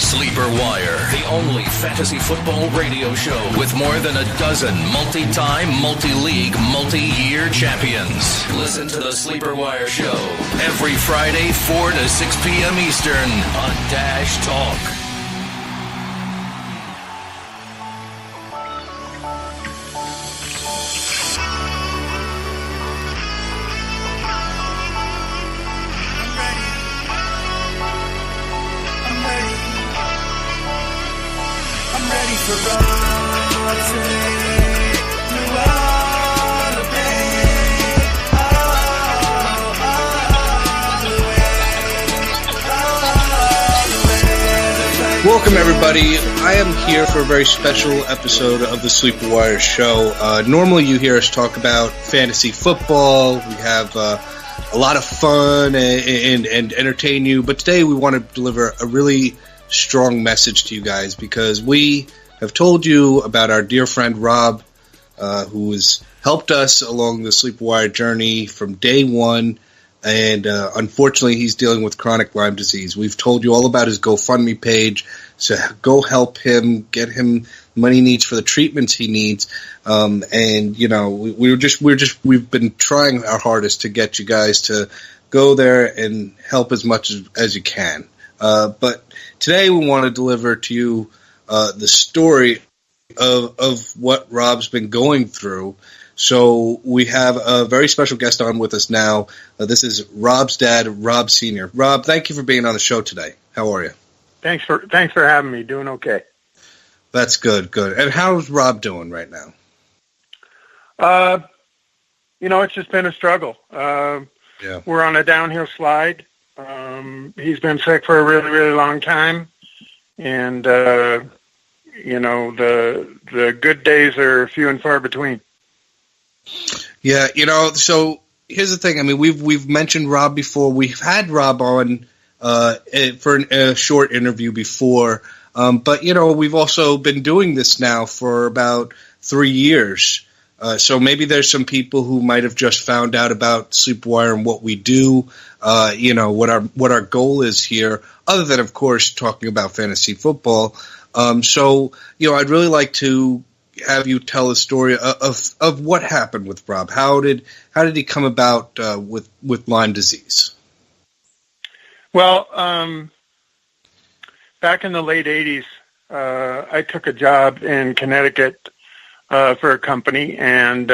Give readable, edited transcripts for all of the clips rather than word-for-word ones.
Sleeper Wire, the only fantasy football radio show with more than a dozen multi-time, multi-league, multi-year champions. Listen to the Sleeper Wire show every Friday, 4 to 6 p.m. Eastern on Dash Talk. Welcome, everybody. I am here for a very special episode of the Sleeper Wire show. Normally, you hear us talk about fantasy football. We have a lot of fun and entertain you. But today, we want to deliver a really strong message to you guys because we have told you about our dear friend Rob, who has helped us along the Sleeper Wire journey from day one. And unfortunately, he's dealing with chronic Lyme disease. We've told you all about his GoFundMe page, so go help him, get him money he needs for the treatments he needs. And you know, we've been trying our hardest to get you guys to go there and help as much as you can. But today, we want to deliver to you the story of what Rob's been going through. So we have a very special guest on with us now. This is Rob's dad, Rob Sr. Rob, thank you for being on the show today. How are you? Thanks for having me. Doing okay. That's good. And how's Rob doing right now? It's just been a struggle. We're on a downhill slide. He's been sick for a really, really long time. And, the good days are few and far between. Yeah, so here's the thing. I mean, we've mentioned Rob before. We've had Rob on for a short interview before, but we've also been doing this now for about 3 years. So maybe there's some people who might have just found out about Sleepwire and what we do. What our goal is here, other than of course talking about fantasy football. So I'd really like to have you tell a story of what happened with Rob. How did he come about with Lyme disease? Well, back in the late 80s, I took a job in Connecticut for a company and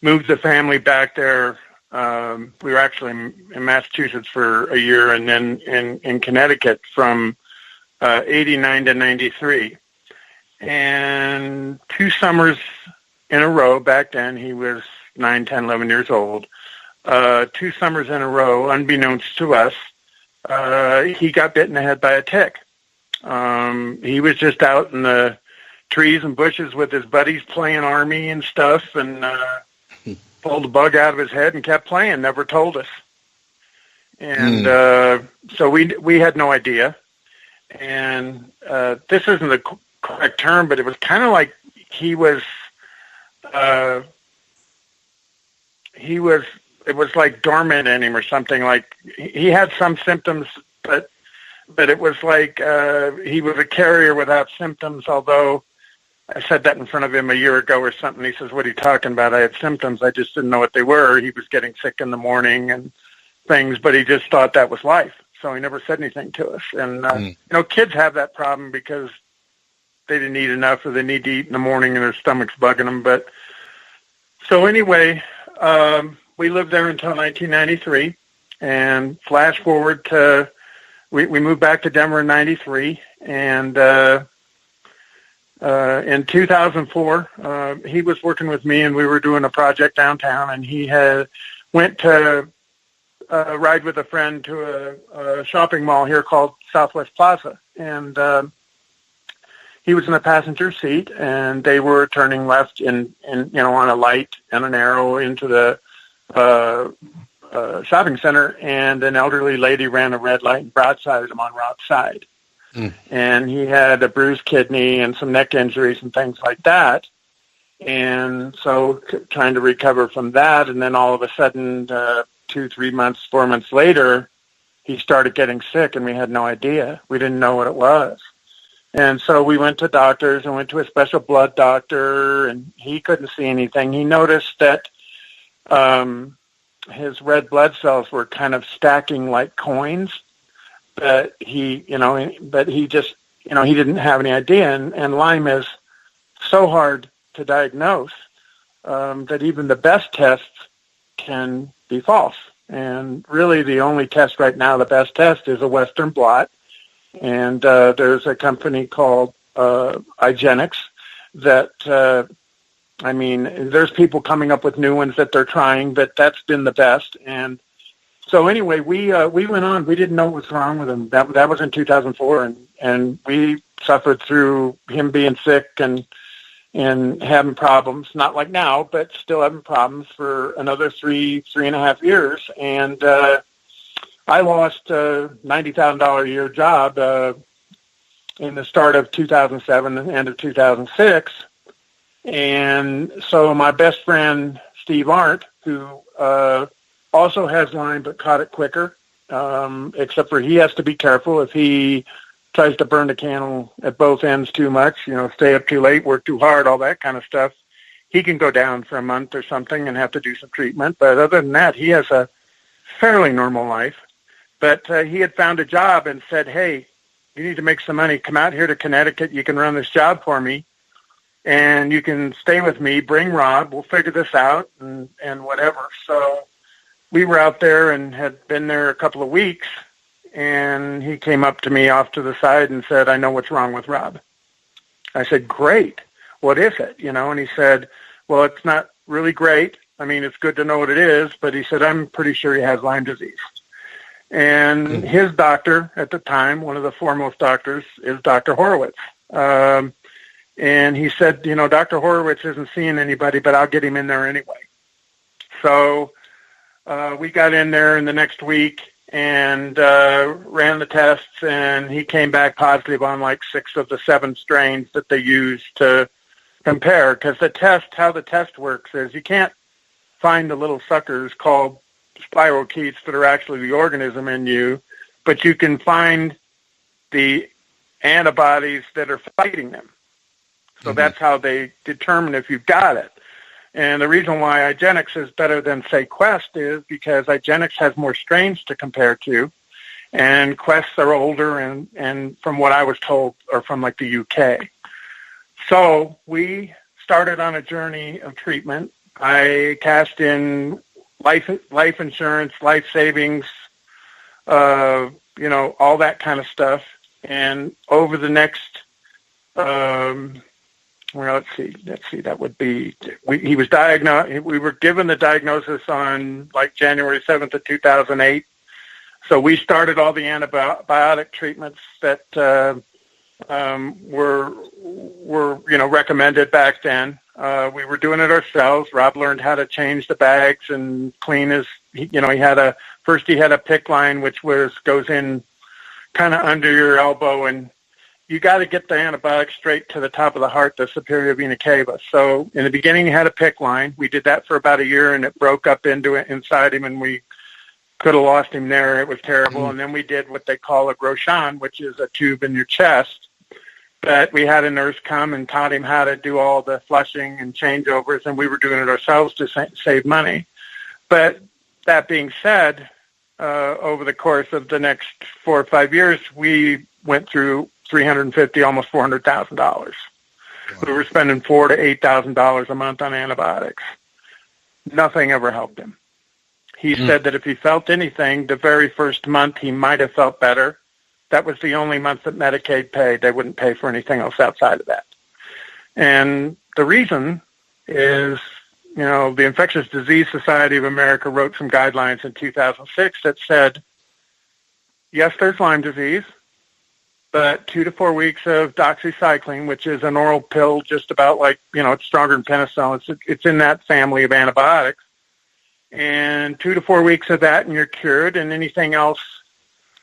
moved the family back there. We were actually in Massachusetts for a year and then in Connecticut from 89 to 93. And 2 summers in a row, back then he was 9, 10, 11 years old, 2 summers in a row, unbeknownst to us, he got bit in the head by a tick. He was just out in the trees and bushes with his buddies playing Army and stuff and pulled the bug out of his head and kept playing, never told us. And so we had no idea. And this isn't the correct term, but it was kind of like it was like dormant in him or something. Like he had some symptoms, but it was like he was a carrier without symptoms, although I said that in front of him a year ago or something. He says, "What are you talking about? I had symptoms. I just didn't know what they were." He was getting sick in the morning and things, but he just thought that was life. So he never said anything to us. And, kids have that problem because they didn't eat enough or they need to eat in the morning and their stomach's bugging them. But so anyway, we lived there until 1993 and flash forward to, we moved back to Denver in 93 and, in 2004, he was working with me and we were doing a project downtown and he went to ride with a friend to a shopping mall here called Southwest Plaza. And he was in the passenger seat and they were turning left on a light and an arrow into the shopping center. And an elderly lady ran a red light and broadsided him on Rob's side. And he had a bruised kidney and some neck injuries and things like that. And so trying to recover from that. And then all of a sudden, 2, 3 months, 4 months later, he started getting sick, and we had no idea. We didn't know what it was. And so we went to doctors and went to a special blood doctor, and he couldn't see anything. He noticed that his red blood cells were kind of stacking like coins, but he just, he didn't have any idea. And Lyme is so hard to diagnose that even the best tests can be false. And really the only test right now, the best test, is a Western blot. And there's a company called Ehrlichia that, there's people coming up with new ones that they're trying, but that's been the best. And so anyway, we went on. We didn't know what was wrong with him. That was in 2004, and we suffered through him being sick and having problems. Not like now, but still having problems for another 3.5 years. And I lost a $90,000 a year job in the start of 2007 and end of 2006. And so my best friend, Steve Arndt, who also has Lyme but caught it quicker, except for he has to be careful if he tries to burn the candle at both ends too much, stay up too late, work too hard, all that kind of stuff. He can go down for a month or something and have to do some treatment. But other than that, he has a fairly normal life. But he had found a job and said, hey, you need to make some money. Come out here to Connecticut. You can run this job for me, and you can stay with me. Bring Rob. We'll figure this out and whatever. So we were out there and had been there a couple of weeks, and he came up to me off to the side and said, I know what's wrong with Rob. I said, great. What is it? And he said, well, it's not really great. It's good to know what it is, but he said, I'm pretty sure he has Lyme disease. And his doctor at the time, one of the foremost doctors, is Dr. Horowitz. And he said, Dr. Horowitz isn't seeing anybody, but I'll get him in there anyway. So we got in there in the next week and ran the tests, and he came back positive on like 6 of the 7 strains that they used to compare. Because how the test works is you can't find the little suckers called spirochetes that are actually the organism in you, but you can find the antibodies that are fighting them. So that's how they determine if you've got it. And the reason why Ehrlichia is better than, say, Quest is because Ehrlichia has more strains to compare to, and Quests are older and from what I was told, are from like the UK. So we started on a journey of treatment. I cashed in life insurance, life savings, all that kind of stuff. And over the next, let's see, that would be, he was diagnosed, we were given the diagnosis on like January 7th of 2008. So we started all the antibiotic treatments that were recommended back then. We were doing it ourselves. Rob learned how to change the bags and clean his, he had a PICC line, which goes in kind of under your elbow, and you got to get the antibiotic straight to the top of the heart, the superior vena cava. So in the beginning, he had a PICC line. We did that for about a year, and it broke up inside him, and we could have lost him there. It was terrible. And then we did what they call a Grosjean, which is a tube in your chest. But we had a nurse come and taught him how to do all the flushing and changeovers, and we were doing it ourselves to save money. But that being said, over the course of the next 4 or 5 years, we went through $350,000, almost $400,000. Wow. We were spending $4,000 to $8,000 a month on antibiotics. Nothing ever helped him. He said that if he felt anything, the very first month he might have felt better. That was the only month that Medicaid paid. They wouldn't pay for anything else outside of that. And the reason is, the Infectious Disease Society of America wrote some guidelines in 2006 that said, yes, there's Lyme disease, but 2 to 4 weeks of doxycycline, which is an oral pill just about like, it's stronger than penicillin. It's in that family of antibiotics. And 2 to 4 weeks of that and you're cured, and anything else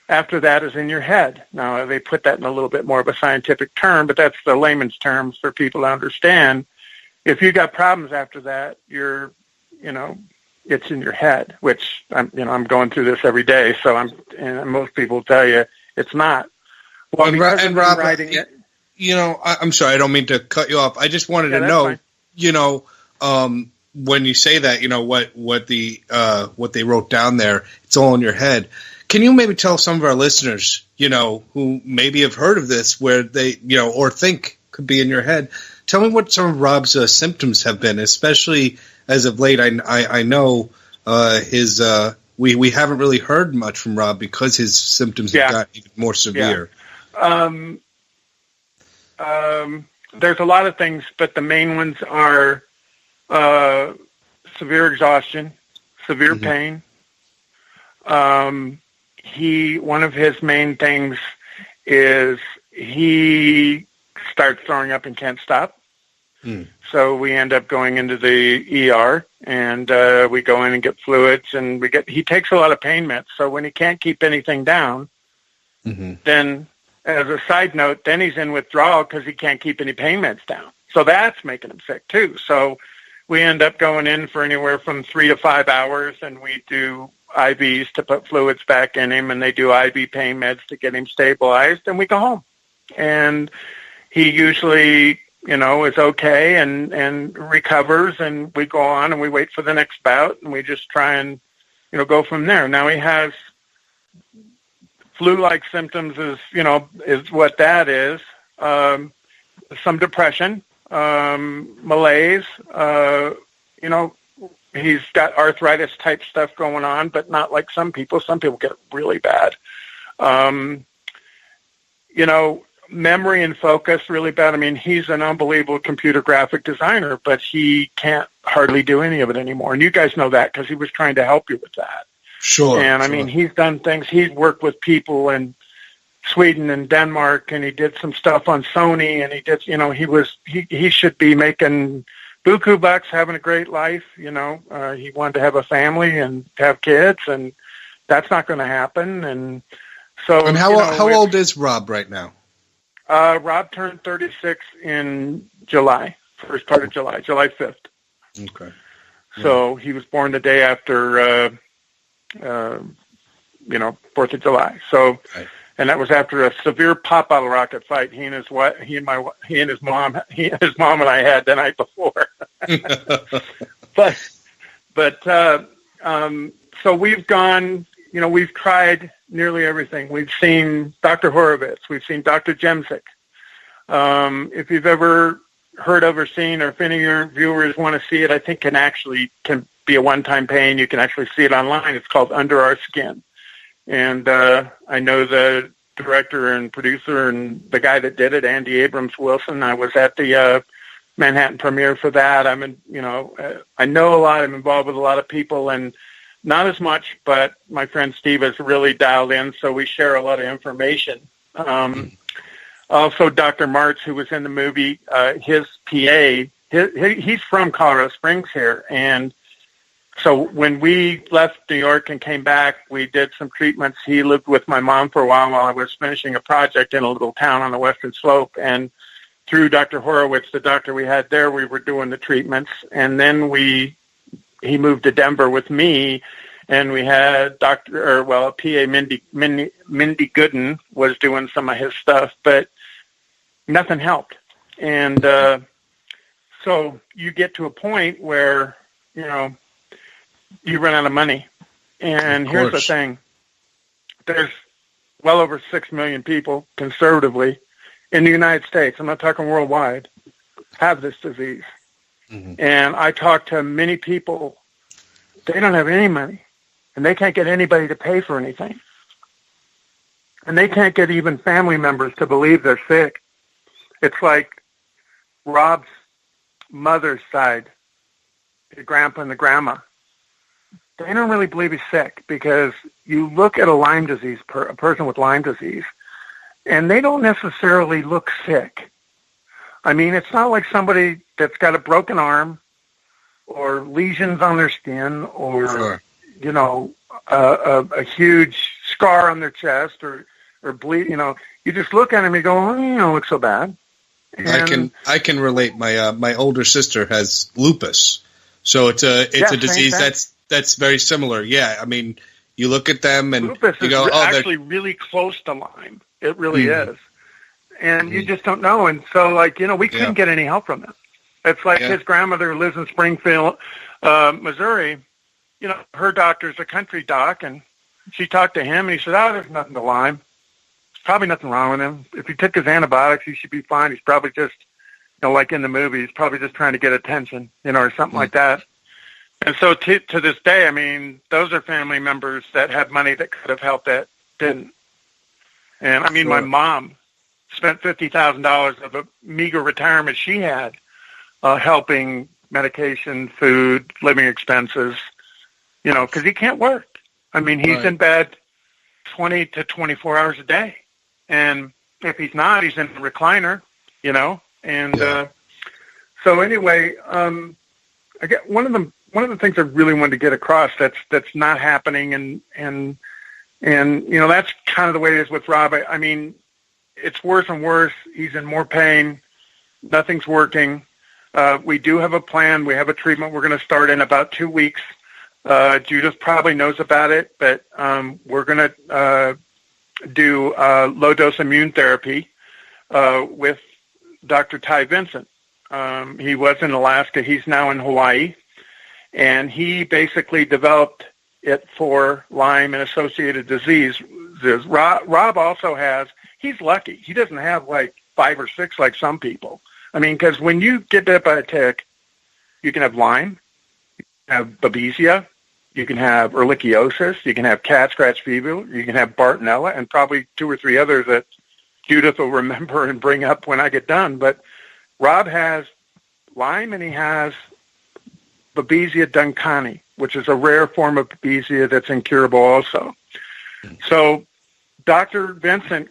after that is in your head. Now, they put that in a little bit more of a scientific term, but that's the layman's terms for people to understand. If you got problems after that, you're it's in your head, which I'm going through this every day. So and most people tell you it's not. Well, and Rob, I'm sorry, I don't mean to cut you off. I just wanted to know, when you say that, what they wrote down there, it's all in your head. Can you maybe tell some of our listeners, who maybe have heard of this, where they, or think could be in your head? Tell me what some of Rob's symptoms have been, especially as of late. I know his. We haven't really heard much from Rob because his symptoms have gotten even more severe. Yeah. There's a lot of things, but the main ones are severe exhaustion, severe pain. One of his main things is he starts throwing up and can't stop. So we end up going into the ER, and we go in and get fluids, and he takes a lot of pain meds. So when he can't keep anything down, then as a side note, then he's in withdrawal because he can't keep any pain meds down. So that's making him sick too. So we end up going in for anywhere from 3 to 5 hours, and we do IVs to put fluids back in him, and they do IV pain meds to get him stabilized, and we go home. And he usually, is okay and recovers, and we go on and we wait for the next bout, and we just try and, go from there. Now he has flu-like symptoms is what that is. Some depression, malaise, he's got arthritis type stuff going on, but not like some people. Some people get it really bad. Memory and focus really bad. I mean, he's an unbelievable computer graphic designer, but he can't hardly do any of it anymore. And you guys know that because he was trying to help you with that. Sure. And I mean, he's done things. He's worked with people in Sweden and Denmark, and he did some stuff on Sony, and he did, he should be making buku bucks, having a great life. He wanted to have a family and have kids, and that's not going to happen. And so, and how old is Rob right now? Rob turned 36 in July, first part of July 5th. Okay. So he was born the day after, 4th of July. So, and that was after a severe pop bottle rocket fight he and his mom and I had the night before. So we've gone, we've tried nearly everything. We've seen Dr. Horowitz. We've seen Dr. Jemsik. If you've ever heard of or seen, or if any of your viewers want to see it, I think can be a one-time pain. You can actually see it online. It's called Under Our Skin. And I know the director and producer and the guy that did it, Andy Abrams Wilson. I was at the Manhattan premiere for that. I know a lot. I'm involved with a lot of people, and not as much, but my friend Steve has really dialed in, so we share a lot of information. Also, Dr. Martz, who was in the movie, his PA, he's from Colorado Springs here, and so when we left New York and came back, we did some treatments. He lived with my mom for a while I was finishing a project in a little town on the Western Slope, and through Dr. Horowitz, the doctor we had there, we were doing the treatments, and then he moved to Denver with me, and we had a PA, Mindy Gooden, was doing some of his stuff, but nothing helped. And so you get to a point where, you run out of money. And here's the thing. There's well over 6 million people, conservatively, in the United States, I'm not talking worldwide, have this disease. Mm-hmm. And I talk to many people, they don't have any money, and they can't get anybody to pay for anything. And they can't get even family members to believe they're sick. It's like Rob's mother's side, the grandpa and the grandma. They don't really believe he's sick because you look at a person with Lyme disease, and they don't necessarily look sick. I mean, it's not like somebody that's got a broken arm or lesions on their skin or, a huge scar on their chest or bleed. You just look at him and you go, oh, you don't look so bad. And I can relate. My older sister has lupus, so it's a disease that's very similar. Yeah, I mean, you look at them and lupus you go, is "Oh, actually really close to Lyme. It really is." And you just don't know. And so, we couldn't get any help from them. It's like his grandmother lives in Springfield, Missouri. Her doctor's a country doc, and she talked to him, and he said, "Oh, there's nothing to Lyme. There's probably nothing wrong with him. If he took his antibiotics, he should be fine. He's probably just, like in the movie, he's probably just trying to get attention, or something like that." And so to this day, I mean, those are family members that had money that could have helped that didn't. And, I mean, my mom spent $50,000 of a meager retirement she had helping medication, food, living expenses, because he can't work. I mean, he's in bed 20 to 24 hours a day. And if he's not, he's in a recliner, And so anyway, I get one of the things I really wanted to get across that's not happening, and that's kind of the way it is with Rob. I mean, it's worse and worse. He's in more pain. Nothing's working. We do have a plan. We have a treatment we're going to start in about 2 weeks. Judith probably knows about it, but we're going to do low-dose immune therapy with Dr. Ty Vincent. He was in Alaska. He's now in Hawaii. And he basically developed it for Lyme and associated disease. Rob also has, he's lucky. He doesn't have 5 or 6 like some people. I mean, because when you get bit by a tick, you can have Lyme, you can have Babesia, you can have Ehrlichiosis, you can have cat scratch fever, you can have Bartonella, and probably 2 or 3 others that Judith will remember and bring up when I get done. But Rob has Lyme, and he has Babesia duncani, which is a rare form of Babesia that's incurable also. So Dr. Vincent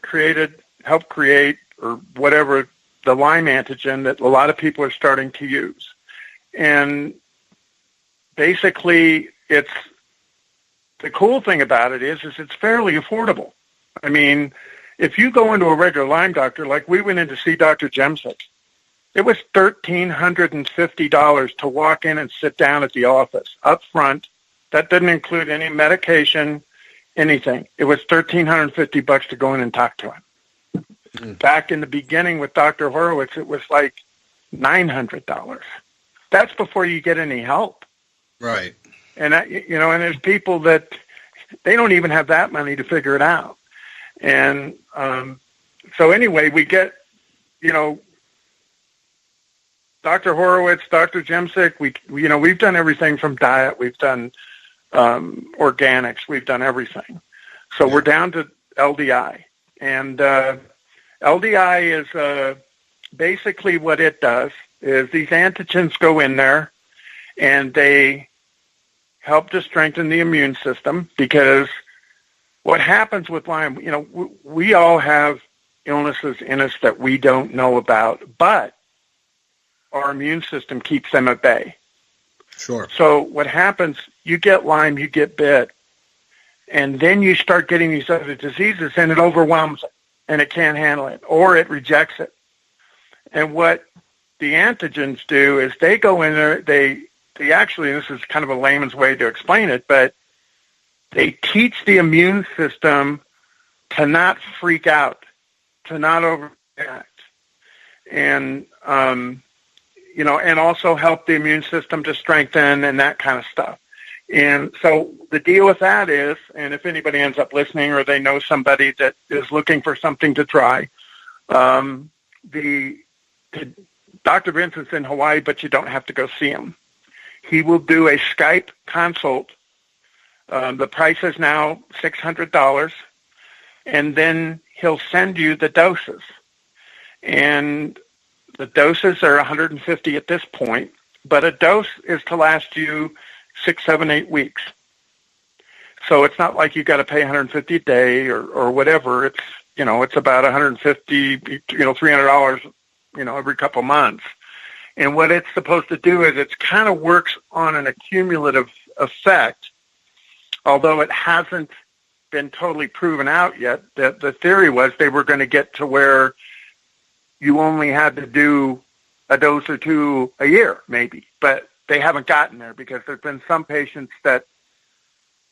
helped create, or whatever, the Lyme antigen that a lot of people are starting to use. And basically, the cool thing about it is it's fairly affordable. I mean, if you go into a regular Lyme doctor, like we went in to see Dr. Jemsik, it was $1,350 to walk in and sit down at the office up front. That didn't include any medication, anything. It was $1,350 to go in and talk to him. Back in the beginning with Dr. Horowitz, it was like $900. That's before you get any help. Right. And and there's people that they don't even have that money to figure it out. And so anyway, we get, Dr. Horowitz, Dr. Jemsik, we've done everything from diet. We've done organics. We've done everything. So we're down to LDI. And LDI is basically what it does is these antigens go in there, and they help to strengthen the immune system, because what happens with Lyme, we all have illnesses in us that we don't know about, but our immune system keeps them at bay. Sure. So what happens, you get Lyme, you get bit, and then you start getting these other diseases, and it overwhelms it, and it can't handle it, or it rejects it. And what the antigens do is they go in there, they actually, this is kind of a layman's way to explain it, but they teach the immune system to not freak out, to not overreact, and and also help the immune system to strengthen and that kind of stuff. And so the deal with that is, and if anybody ends up listening or they know somebody that is looking for something to try, Dr. Vincent's in Hawaii, but you don't have to go see him. He will do a Skype consult. The price is now $600, and then he'll send you the doses. And the doses are 150 at this point, but a dose is to last you 6, 7, 8 weeks. So it's not like you got to pay 150 a day or whatever. It's, it's about 150, $300, every couple months. And what it's supposed to do is it kind of works on an accumulative effect, although it hasn't been totally proven out yet. That the theory was they were going to get to where you only had to do a dose or two a year, maybe. But they haven't gotten there because there's been some patients that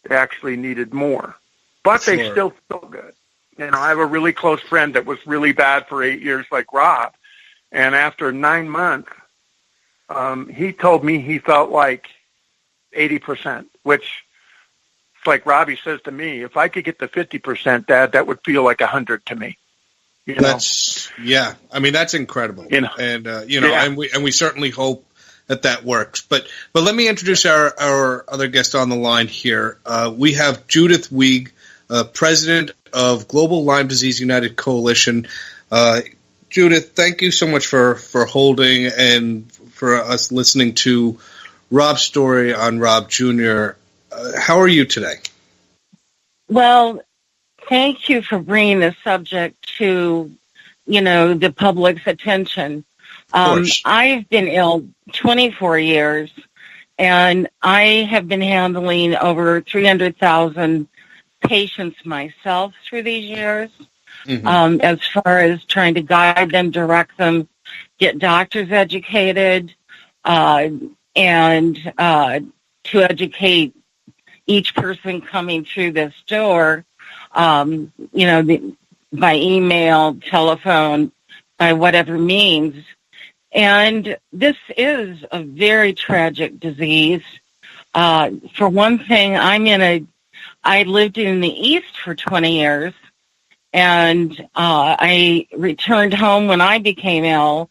they actually needed more. But Sure. they still feel good. I have a really close friend that was really bad for 8 years like Rob. And after 9 months, he told me he felt like 80%, which, like Robbie says to me, if I could get to 50%, Dad, that would feel like 100 to me. That's incredible. And we certainly hope that works. But let me introduce our other guest on the line here. We have Judith Wieg, president of Global Lyme Disease United Coalition. Judith, thank you so much for holding and for us listening to Rob's story on Rob Jr. How are you today? Well, thank you for bringing this subject to, the public's attention. I've been ill 24 years, and I have been handling over 300,000 patients myself through these years, as far as trying to guide them, direct them, get doctors educated, and to educate each person coming through this door, by email, telephone, by whatever means. And this is a very tragic disease. For one thing, I lived in the East for 20 years, and I returned home when I became ill,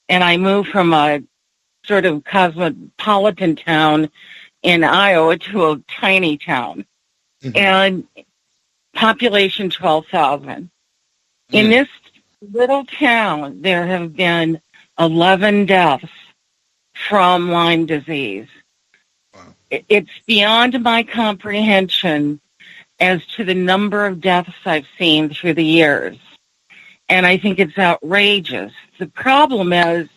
and I moved from a sort of cosmopolitan town in Iowa to a tiny town, and population 12,000. In this little town, there have been 11 deaths from Lyme disease. Wow. It's beyond my comprehension as to the number of deaths I've seen through the years. And I think it's outrageous. The problem is,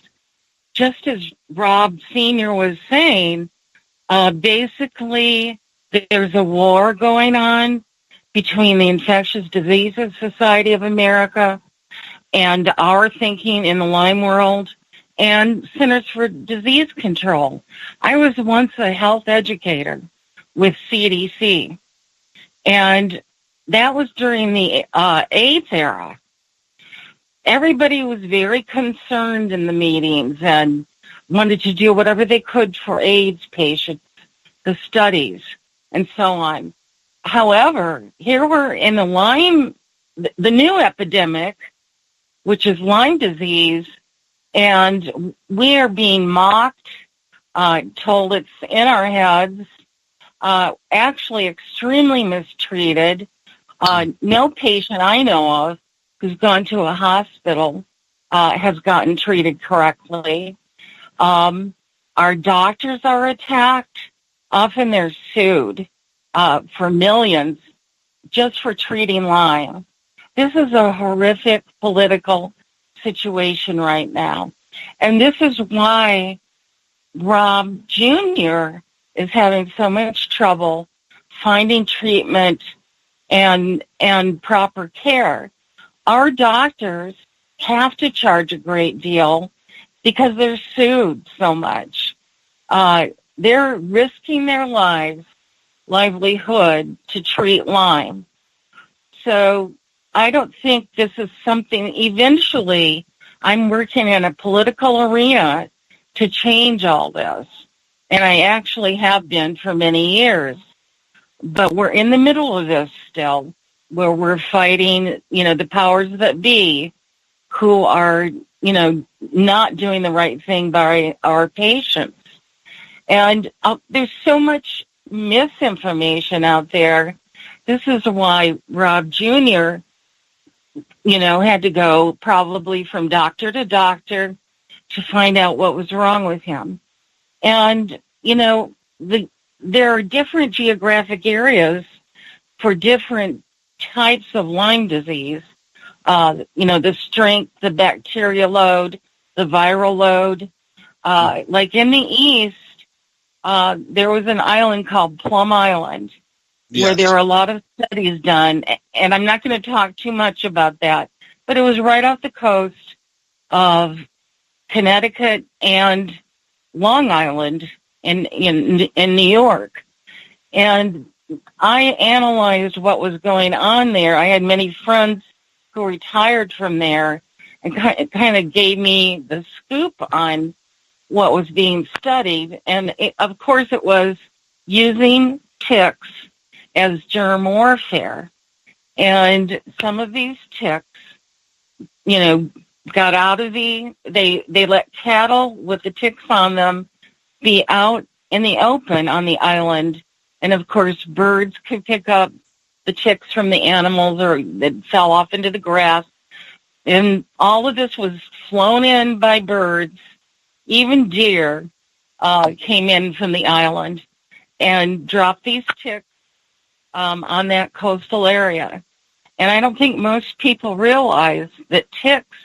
just as Rob Sr. was saying, basically there's a war going on between the Infectious Diseases Society of America and our thinking in the Lyme world and Centers for Disease Control. I was once a health educator with CDC, and that was during the AIDS era. Everybody was very concerned in the meetings and wanted to do whatever they could for AIDS patients, the studies, and so on. However, here we're in the new epidemic, which is Lyme disease, and we are being mocked, told it's in our heads, actually extremely mistreated. No patient I know of who's gone to a hospital has gotten treated correctly. Our doctors are attacked. Often they're sued for millions just for treating Lyme. This is a horrific political situation right now. And this is why Rob Jr. is having so much trouble finding treatment and proper care. Our doctors have to charge a great deal because they're sued so much. They're risking their livelihood to treat Lyme. So I don't think this is something, eventually, I'm working in a political arena to change all this. And I actually have been for many years. But we're in the middle of this still, where we're fighting, the powers that be who are, not doing the right thing by our patients. And there's so much misinformation out there. This is why Rob Jr., had to go probably from doctor to doctor to find out what was wrong with him. And, there are different geographic areas for different types of Lyme disease. The strength, the bacteria load, the viral load. Like in the East, there was an island called Plum Island, where there are a lot of studies done, and I'm not going to talk too much about that, but it was right off the coast of Connecticut and Long Island in New York. And I analyzed what was going on there. I had many friends who retired from there and kind of gave me the scoop on what was being studied. And of course, it was using ticks as germ warfare. And some of these ticks, got out of they let cattle with the ticks on them be out in the open on the island. And of course, birds could pick up the ticks from the animals or that fell off into the grass. And all of this was flown in by birds. Even deer came in from the island and dropped these ticks on that coastal area. And I don't think most people realize that ticks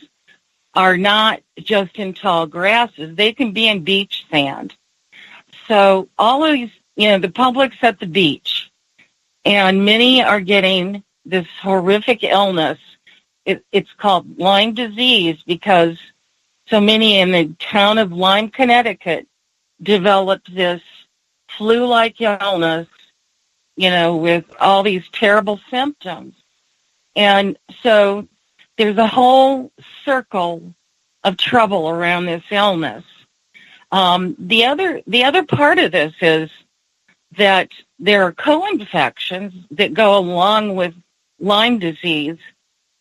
are not just in tall grasses. They can be in beach sand. So all of these, the public's at the beach, and many are getting this horrific illness. It's called Lyme disease because so many in the town of Lyme, Connecticut, developed this flu-like illness, with all these terrible symptoms. And so there's a whole circle of trouble around this illness. The other part of this is that there are co-infections that go along with Lyme disease.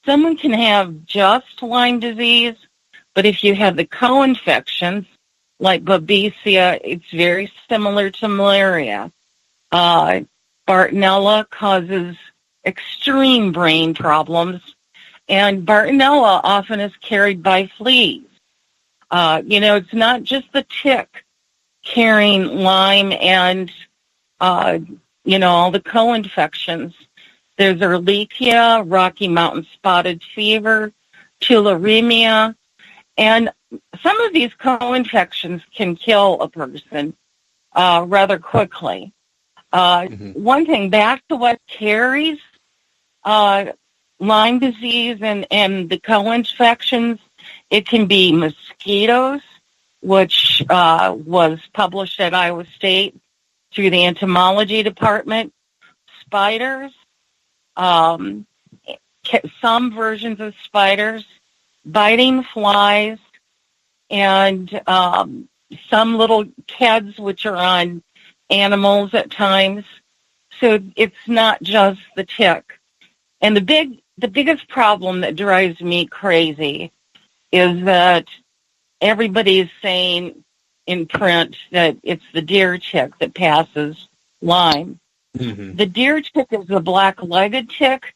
Someone can have just Lyme disease, but if you have the co-infections, like Babesia, it's very similar to malaria. Bartonella causes extreme brain problems, and Bartonella often is carried by fleas. It's not just the tick carrying Lyme and, all the co-infections. There's Ehrlichia, Rocky Mountain spotted fever, Tularemia, and some of these co-infections can kill a person rather quickly. One thing, back to what carries Lyme disease and the co-infections, it can be mosquitoes, which was published at Iowa State through the entomology department, spiders, some versions of spiders, biting flies, and some little keds, which are on animals at times. So it's not just the tick. And the biggest problem that drives me crazy is that everybody is saying in print that it's the deer tick that passes Lyme. Mm-hmm. The deer tick is the black-legged tick,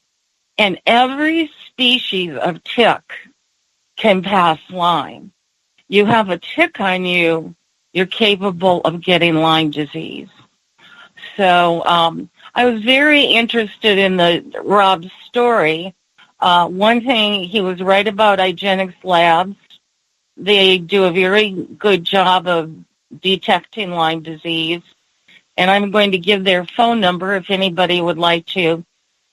and every species of tick can pass Lyme. You have a tick on you, you're capable of getting Lyme disease. So I was very interested in Rob's story. One thing, he was right about Igenix Labs. They do a very good job of detecting Lyme disease. And I'm going to give their phone number if anybody would like to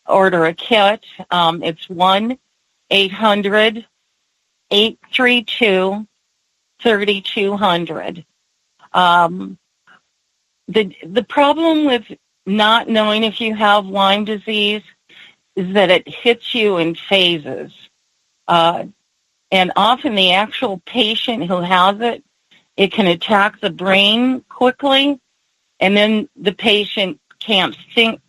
order a kit. It's 1-800-832-3200. The problem with not knowing if you have Lyme disease is that it hits you in phases. And often the actual patient who has it can attack the brain quickly, and then the patient can't think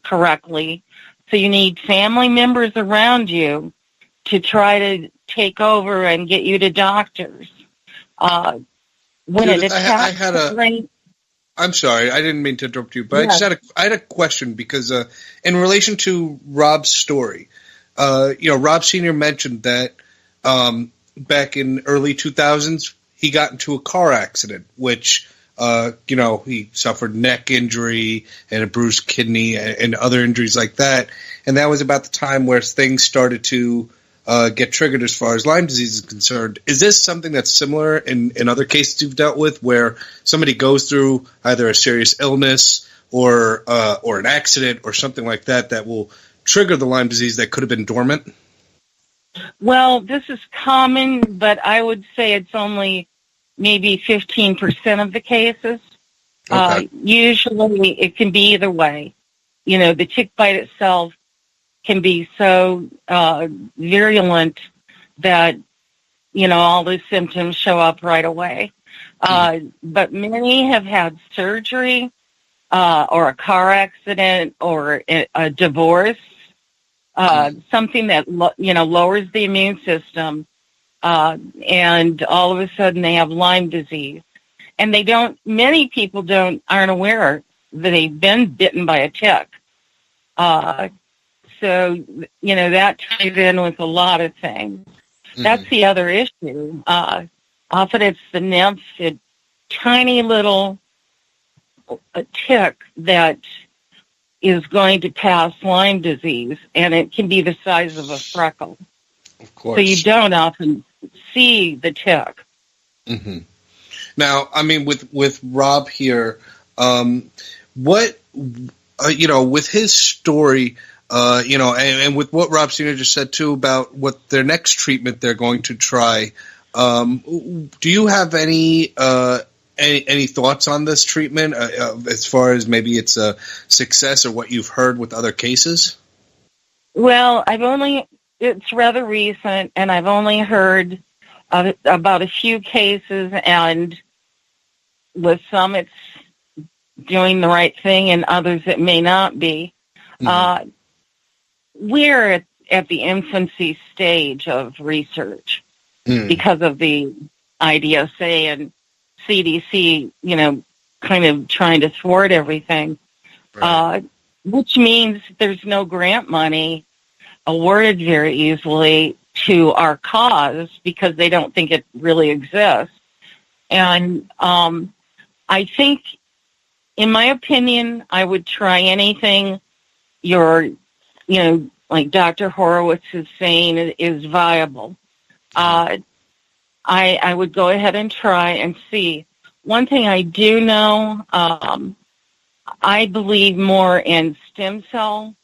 correctly. So you need family members around you to try to take over and get you to doctors. When it attacks the brain... I'm sorry, I didn't mean to interrupt you, but yes. I had a question because in relation to Rob's story, Rob Sr. mentioned that back in early 2000s, he got into a car accident, which, he suffered neck injury and a bruised kidney and other injuries like that. And that was about the time where things started to get triggered as far as Lyme disease is concerned. Is this something that's similar in other cases you've dealt with, where somebody goes through either a serious illness or an accident or something like that will trigger the Lyme disease that could have been dormant? Well, this is common, but I would say it's only maybe 15% of the cases. Okay. Usually it can be either way. the tick bite itself can be so virulent that, all the symptoms show up right away. But many have had surgery or a car accident or a divorce, something that, lowers the immune system, and all of a sudden they have Lyme disease. And many people aren't aware that they've been bitten by a tick. So, that ties in with a lot of things. That's the other issue. Often it's the nymph, a tiny little tick that is going to pass Lyme disease, and it can be the size of a freckle. Of course. So you don't often see the tick. Mm-hmm. Now, I mean, with Rob here, what, with his story, and with what Rob Sr. just said, too, about what their next treatment they're going to try, do you have any thoughts on this treatment as far as maybe it's a success or what you've heard with other cases? Well, it's rather recent, and I've only heard about a few cases, and with some it's doing the right thing and others it may not be. Mm-hmm. We're at the infancy stage of research because of the IDSA and CDC, kind of trying to thwart everything, right. Which means there's no grant money awarded very easily to our cause because they don't think it really exists. And I think, in my opinion, I would try anything like Dr. Horowitz is saying is viable. I would go ahead and try and see. One thing I do know, I believe more in stem cell,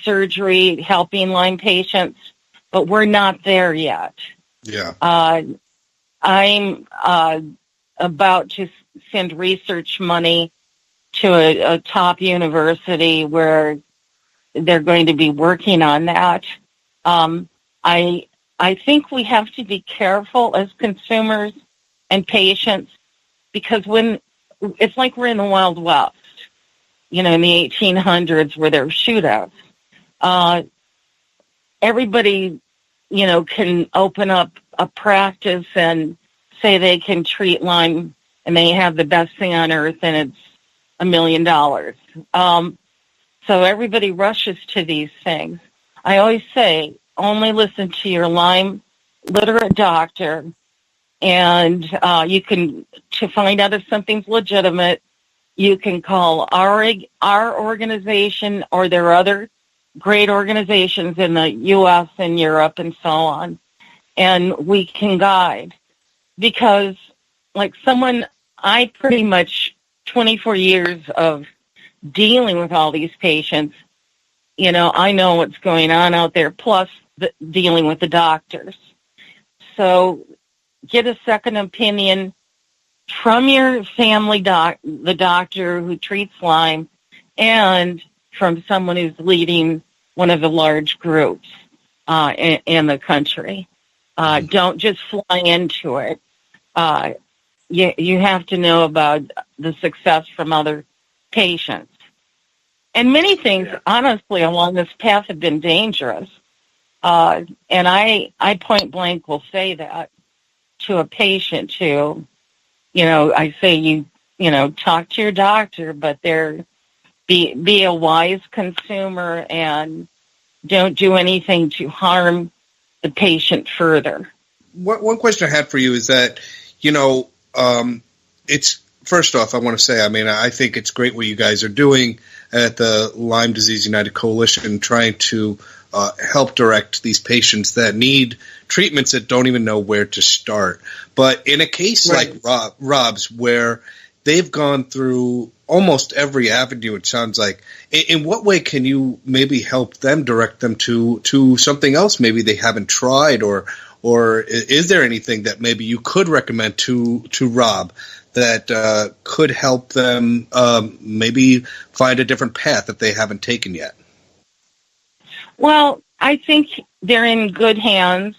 surgery, helping Lyme patients, but we're not there yet. Yeah. I'm about to send research money to a top university where they're going to be working on that. I think we have to be careful as consumers and patients because it's like we're in the Wild West, in the 1800s where there were shootouts. Everybody, can open up a practice and say they can treat Lyme and they have the best thing on earth and it's $1 million. So everybody rushes to these things. I always say, only listen to your Lyme literate doctor, and to find out if something's legitimate, you can call our organization, or there are other great organizations in the U.S. and Europe and so on, and we can guide. Because, I pretty much 24 years of dealing with all these patients, I know what's going on out there, plus dealing with the doctors. So get a second opinion from your family the doctor who treats Lyme, and from someone who's leading one of the large groups in the country. Don't just fly into it. You have to know about the success from other patients. And many things, honestly, along this path have been dangerous. And I point blank will say that to a patient who, I say talk to your doctor, but be a wise consumer and don't do anything to harm the patient further. One question I had for you is that, it's, first off, I want to say, I think it's great what you guys are doing at the Lyme Disease United Coalition, trying to help direct these patients that need treatments that don't even know where to start. But in a case like Rob's, where they've gone through almost every avenue, it sounds like, in what way can you maybe help them, direct them to something else maybe they haven't tried, or is there anything that maybe you could recommend to Rob that could help them maybe find a different path that they haven't taken yet? Well, I think they're in good hands.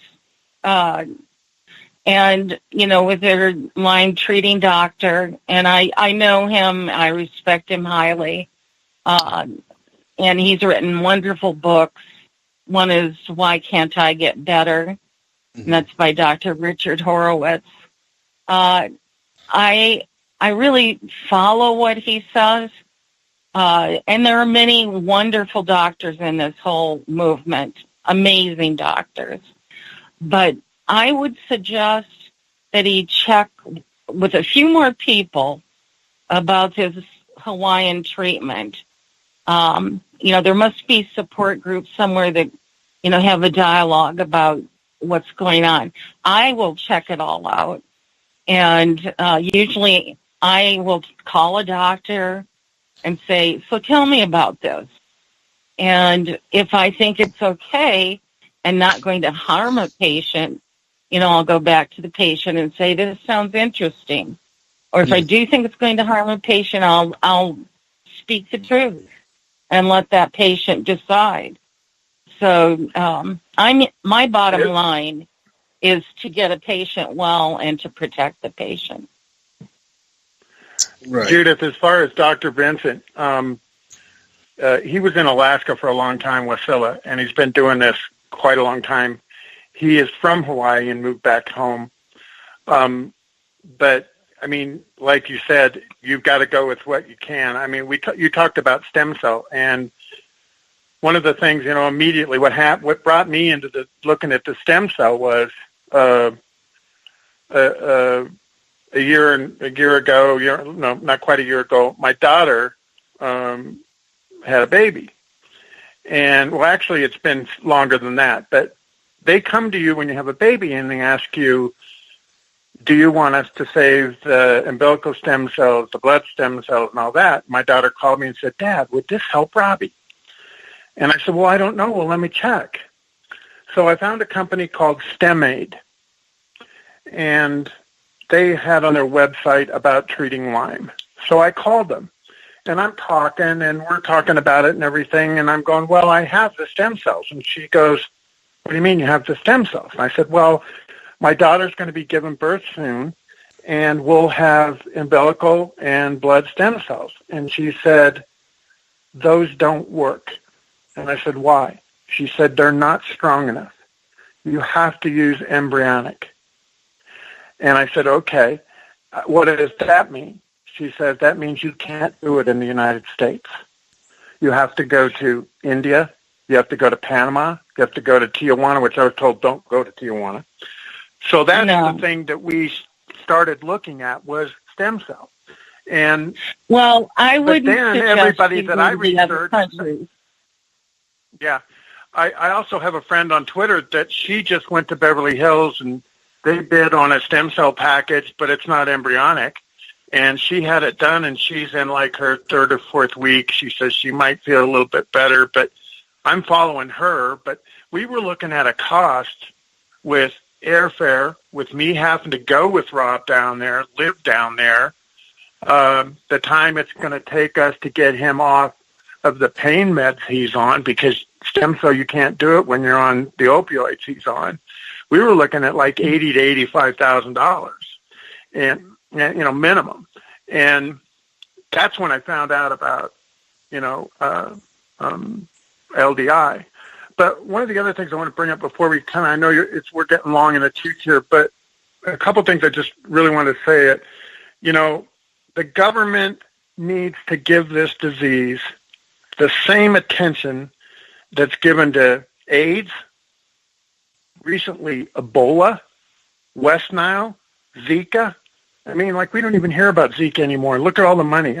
And, with their Lyme treating doctor, and I know him, I respect him highly, and he's written wonderful books. One is Why Can't I Get Better? And that's by Dr. Richard Horowitz. I really follow what he says, and there are many wonderful doctors in this whole movement, amazing doctors. But I would suggest that he check with a few more people about his Hawaiian treatment. There must be support groups somewhere that, have a dialogue about what's going on. I will check it all out. And usually I will call a doctor and say, so tell me about this. And if I think it's okay and not going to harm a patient, I'll go back to the patient and say, this sounds interesting. Or if I do think it's going to harm a patient, I'll speak the truth and let that patient decide. So my bottom line is to get a patient well and to protect the patient. Right. Judith, as far as Dr. Vincent, he was in Alaska for a long time with Scylla, and he's been doing this quite a long time. He is from Hawaii and moved back home. But, like you said, you've got to go with what you can. You talked about stem cell, and one of the things, immediately what brought me into looking at the stem cell was a year ago, not quite a year ago, my daughter had a baby. And, well, actually, it's been longer than that, but they come to you when you have a baby and they ask you, do you want us to save the umbilical stem cells, the blood stem cells, and all that? My daughter called me and said, Dad, would this help Robbie? And I said, well, I don't know. Well, let me check. So I found a company called StemAid, and they had on their website about treating Lyme. So I called them, and I'm talking, and we're talking about it and everything, and I'm going, well, I have the stem cells. And she goes, what do you mean you have the stem cells? And I said, well, my daughter's going to be giving birth soon, and we'll have umbilical and blood stem cells. And she said, those don't work. And I said, why? She said, they're not strong enough. You have to use embryonic. And I said, okay, what does that mean? She said, that means you can't do it in the United States. You have to go to India. You have to go to Panama. You have to go to Tijuana, which I was told don't go to Tijuana. So that's the thing that we started looking at was stem cell. And well, I would then everybody that I researched. Yeah. I also have a friend on Twitter that she just went to Beverly Hills and they bid on a stem cell package, but it's not embryonic. And she had it done, and she's in like her third or fourth week. She says she might feel a little bit better, but I'm following her. But we were looking at a cost with airfare, with me having to go with Rob down there, live down there, the time it's going to take us to get him off of the pain meds he's on, because stem cell, you can't do it when you're on the opioids he's on. We were looking at like $80,000 to $85,000, and minimum. And that's when I found out about, LDI. But one of the other things I want to bring up before we I know we're getting long in the tooth here, but a couple things I just really want to say it. The government needs to give this disease the same attention that's given to AIDS, recently Ebola, West Nile, Zika. We don't even hear about Zika anymore. Look at all the money.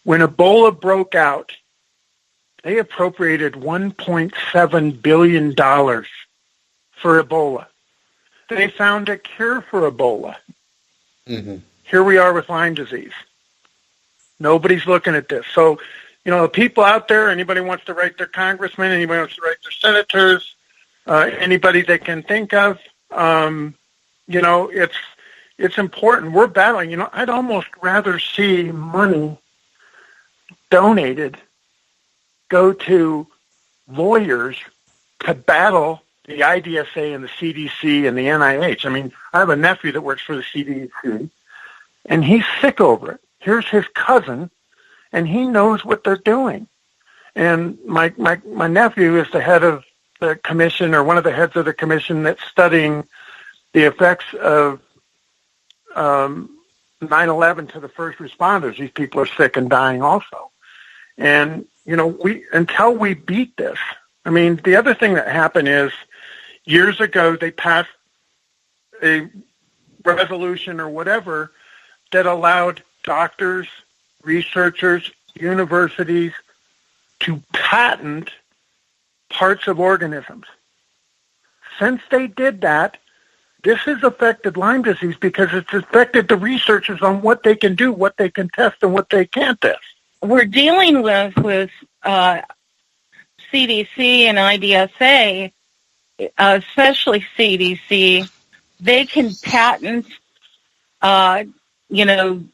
When Ebola broke out, they appropriated $1.7 billion for Ebola. They found a cure for Ebola. Mm-hmm. Here we are with Lyme disease. Nobody's looking at this. So, people out there, anybody wants to write their congressman, anybody wants to write their senators, anybody they can think of, it's important. We're battling. You know, I'd almost rather see money donated go to lawyers to battle the IDSA and the CDC and the NIH. I mean, I have a nephew that works for the CDC, and he's sick over it. Here's his cousin, and he knows what they're doing. And my nephew is the head of the commission, or one of the heads of the commission that's studying the effects of 9/11 to the first responders. These people are sick and dying also. And, you know, until we beat this, I mean, the other thing that happened is years ago they passed a resolution or whatever that allowed doctors, researchers, universities to patent parts of organisms. Since they did that, this has affected Lyme disease because it's affected the researchers on what they can do, what they can test, and what they can't test. We're dealing with CDC and IDSA, especially CDC. They can patent, you know,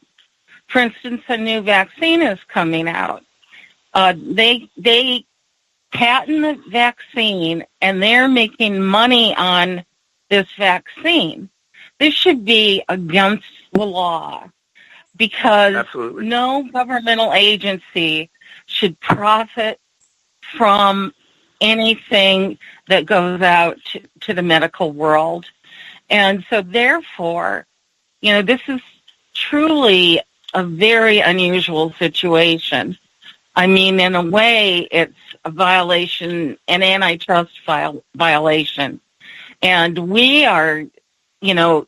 for instance, a new vaccine is coming out. They patent the vaccine, and they're making money on this vaccine. This should be against the law, because Absolutely. no governmental agency should profit from anything that goes out to the medical world. And so therefore, you know, this is truly a very unusual situation. I mean, in a way, it's a violation, an antitrust violation. And we are, you know,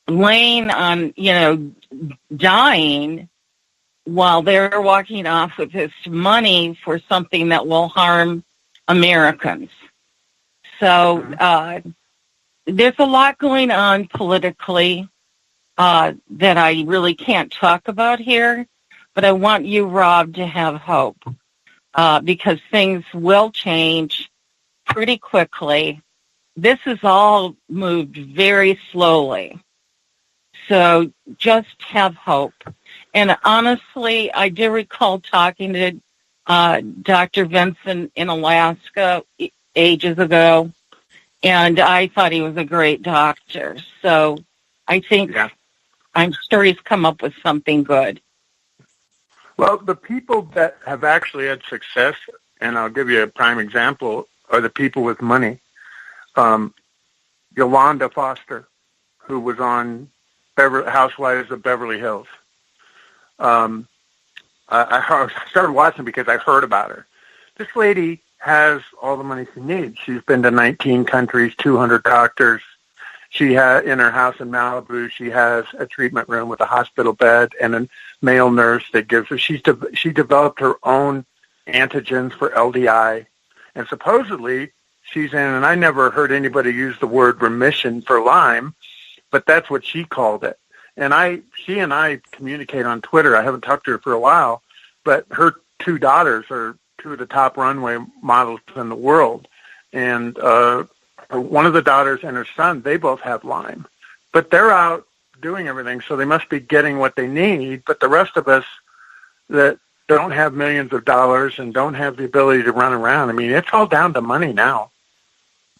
laying on, you know, dying while they're walking off with this money for something that will harm Americans. So there's a lot going on politically that I really can't talk about here, but I want you, Rob, to have hope because things will change pretty quickly. This has all moved very slowly. So just have hope. And honestly, I do recall talking to Dr. Vincent in Alaska ages ago, and I thought he was a great doctor. So I think, I'm sure he's come up with something good. Well, the people that have actually had success, and I'll give you a prime example, are the people with money. Yolanda Foster, who was on Housewives of Beverly Hills. I started watching because I heard about her. This lady has all the money she needs. She's been to 19 countries, 200 doctors. She has, in her house in Malibu, she has a treatment room with a hospital bed and a male nurse that gives her. She developed her own antigens for LDI, and supposedly she's in, and I never heard anybody use the word remission for Lyme, but that's what she called it. And she and I communicate on Twitter. I haven't talked to her for a while, but her two daughters are two of the top runway models in the world. And one of the daughters and her son, they both have Lyme. But they're out doing everything, so they must be getting what they need. But the rest of us that don't have millions of dollars and don't have the ability to run around, I mean, it's all down to money now.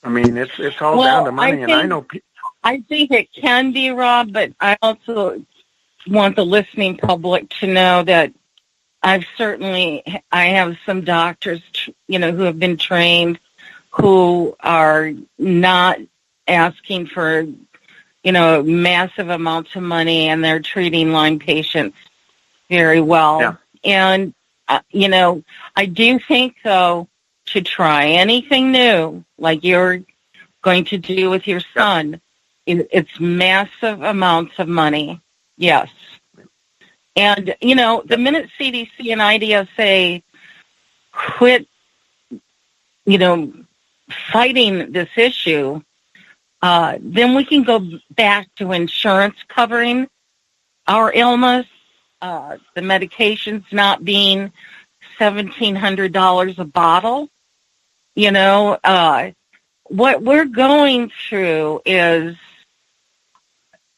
I mean, it's all down to money. And I know I think it can be, Rob, but I also want the listening public to know that I have some doctors, you know, who have been trained, who are not asking for, you know, massive amounts of money, and they're treating Lyme patients very well. Yeah. And, you know, I do think, though, to try anything new, like you're going to do with your son, it's massive amounts of money. Yes. And, you know, the minute CDC and IDSA quit, you know, fighting this issue, then we can go back to insurance covering our illness, the medications not being $1,700 a bottle. You know, what we're going through is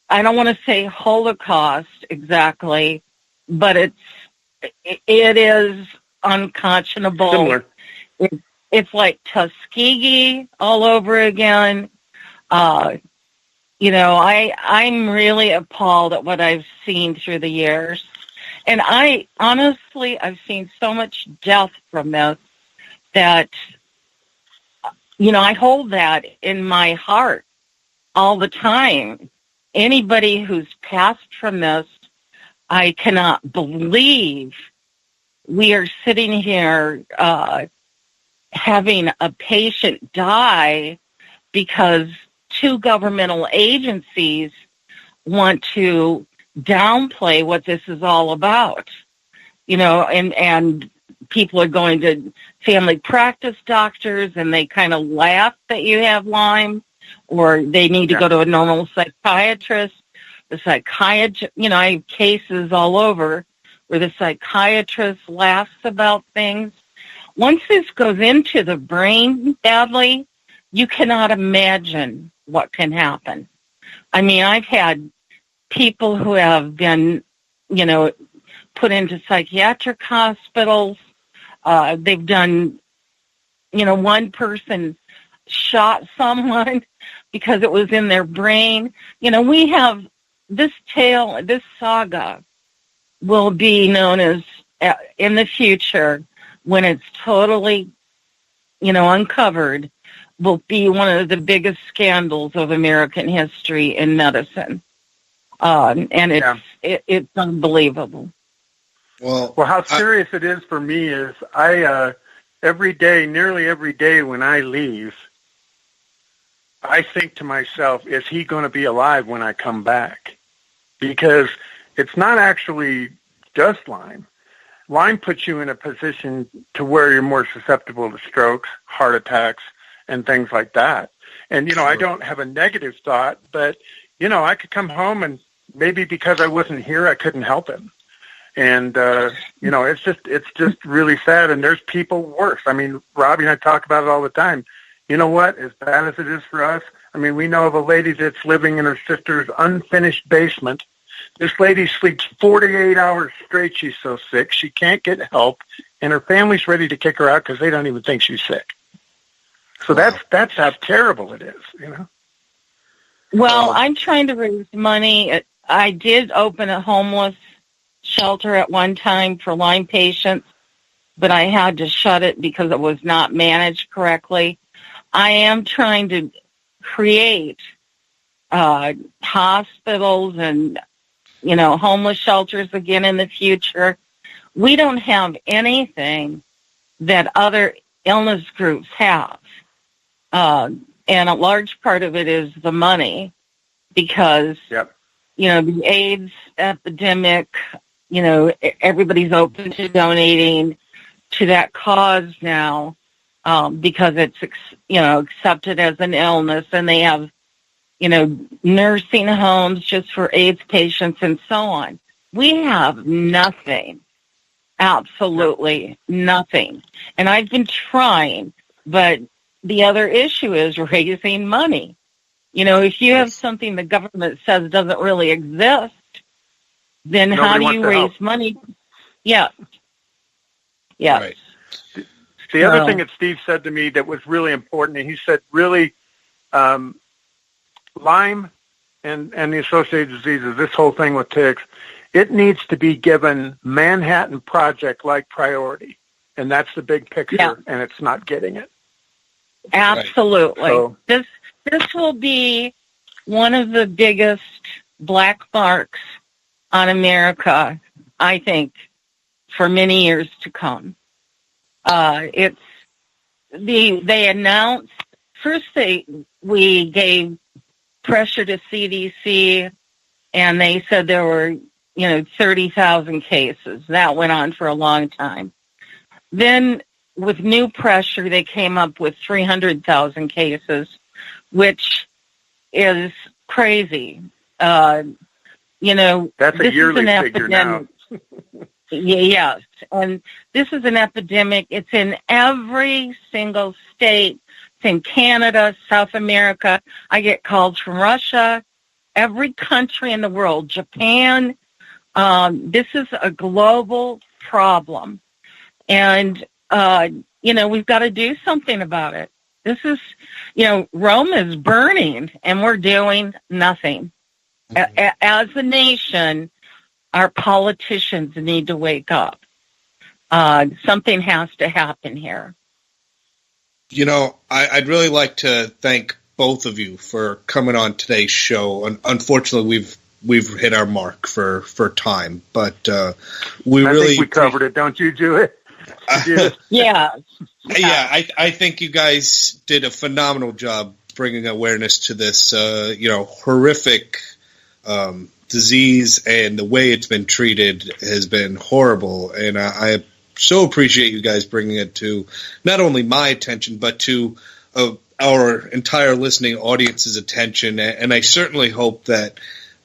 I don't want to say Holocaust exactly, but it is unconscionable. Similar. It's like Tuskegee all over again. I'm really appalled at what I've seen through the years. And I've seen so much death from this that, I hold that in my heart all the time. Anybody who's passed from this, I cannot believe we are sitting here having a patient die because two governmental agencies want to downplay what this is all about. And people are going to family practice doctors and they kind of laugh that you have Lyme, or they need to go to a normal psychiatrist. The psychiatrist, I have cases all over where the psychiatrist laughs about things. Once this goes into the brain badly, you cannot imagine what can happen. I mean, I've had people who have been, put into psychiatric hospitals. They've done, one person shot someone because it was in their brain. We have this saga will be known as, in the future, when it's totally, uncovered, will be one of the biggest scandals of American history in medicine. And it's unbelievable. Well, how serious it is for me is nearly every day when I leave, I think to myself, is he going to be alive when I come back? Because it's not actually just Lyme. Lyme puts you in a position to where you're more susceptible to strokes, heart attacks, and things like that. And, I don't have a negative thought, but, I could come home and maybe because I wasn't here, I couldn't help him. And, it's just really sad. And there's people worse. I mean, Robbie and I talk about it all the time. You know what? As bad as it is for us, I mean, we know of a lady that's living in her sister's unfinished basement. This lady sleeps 48 hours straight. She's so sick. She can't get help. And her family's ready to kick her out because they don't even think she's sick. So that's how terrible it is, Well, I'm trying to raise money. I did open a homeless shelter at one time for Lyme patients, but I had to shut it because it was not managed correctly. I am trying to create hospitals and, homeless shelters again in the future. We don't have anything that other illness groups have. And a large part of it is the money because, the AIDS epidemic, everybody's open to donating to that cause now because it's, accepted as an illness, and they have, nursing homes just for AIDS patients and so on. We have nothing, absolutely nothing. And I've been trying, but the other issue is raising money. If you have something the government says doesn't really exist, then how do you raise money? Yeah. Yeah. Right. The other thing that Steve said to me that was really important, and he said really Lyme and the associated diseases, this whole thing with ticks, it needs to be given Manhattan Project-like priority. And that's the big picture, and it's not getting it. Absolutely. So, this will be one of the biggest black marks on America, I think, for many years to come. They announced first we gave pressure to CDC, and they said there were 30,000 cases. That went on for a long time. Then with new pressure, they came up with 300,000 cases, which is crazy. That's a yearly figure now. Yes, and this is an epidemic. It's in every single state. It's in Canada, South America. I get calls from Russia, every country in the world, Japan. This is a global problem. And, we've got to do something about it. This is, Rome is burning and we're doing nothing. As a nation, our politicians need to wake up. Something has to happen here. I'd really like to thank both of you for coming on today's show. Unfortunately, we've hit our mark for time, but I think we covered it, don't you, Judith? Yeah. I think you guys did a phenomenal job bringing awareness to this, horrific disease, and the way it's been treated has been horrible. And I so appreciate you guys bringing it to not only my attention, but to our entire listening audience's attention. And I certainly hope that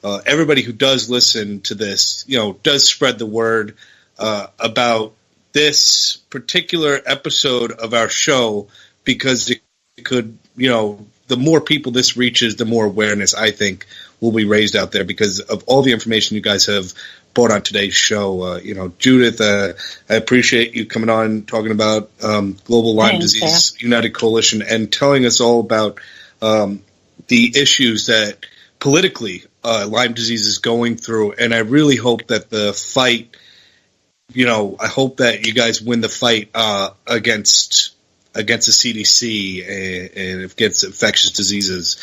everybody who does listen to this, does spread the word about this particular episode of our show, because it could, the more people this reaches, the more awareness I think will be raised out there because of all the information you guys have brought on today's show. Judith, I appreciate you coming on talking about Global Lyme Disease United Coalition and telling us all about the issues that politically Lyme disease is going through. And I really hope that the fight, I hope that you guys win the fight against the CDC and against infectious diseases.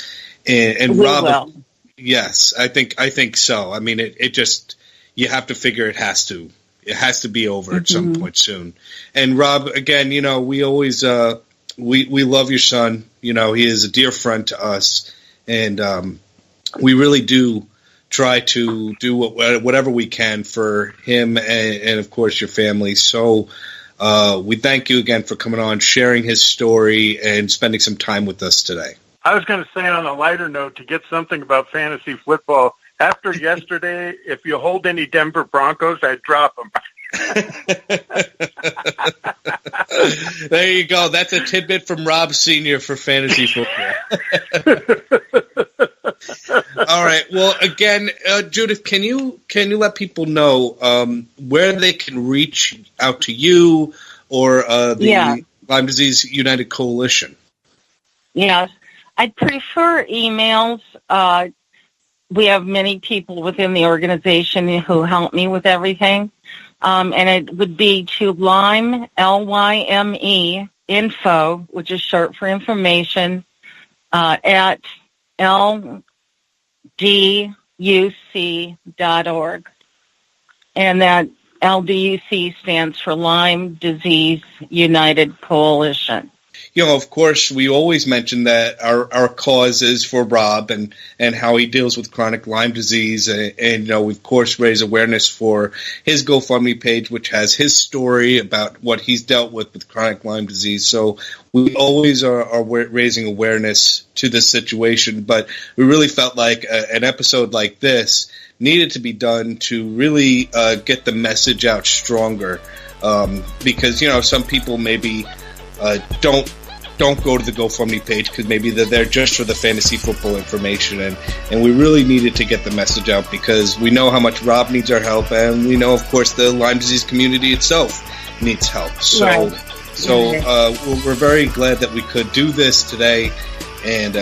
And Rob, will. Yes, I think so. I mean, it just, you have to figure it has to be over at some point soon. And Rob, again, we always we love your son. He is a dear friend to us, and we really do try to do whatever we can for him and of course your family. So we thank you again for coming on, sharing his story, and spending some time with us today. I was going to say, on a lighter note, to get something about fantasy football, after yesterday, if you hold any Denver Broncos, I'd drop them. There you go. That's a tidbit from Rob Sr. for fantasy football. All right. Well, again, Judith, can you let people know where they can reach out to you or the Lyme Disease United Coalition? Yes. I'd prefer emails. We have many people within the organization who help me with everything. And it would be to Lyme, Lyme, info, which is short for information, at LDUC.org. And that LDUC stands for Lyme Disease United Coalition. Of course, we always mention that our cause is for Rob and how he deals with chronic Lyme disease. And we, of course, raise awareness for his GoFundMe page, which has his story about what he's dealt with chronic Lyme disease. So we always are raising awareness to this situation. But we really felt like an episode like this needed to be done to really get the message out stronger. Because, some people maybe don't go to the GoFundMe page because maybe they're there just for the fantasy football information, and we really needed to get the message out because we know how much Rob needs our help, and we know, of course, the Lyme disease community itself needs help. So we're very glad that we could do this today. And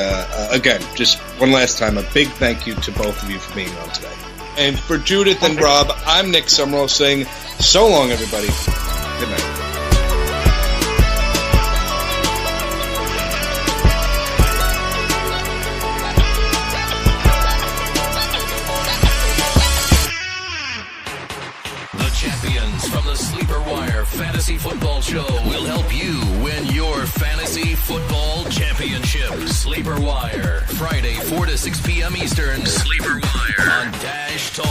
again, just one last time, a big thank you to both of you for being on today. And for Judith and Rob, I'm Nick Summerall saying so long, everybody. Good night. Fantasy Football Show will help you win your fantasy football championship. Sleeper Wire, Friday 4 to 6 p.m. Eastern. Sleeper Wire on Dash Talk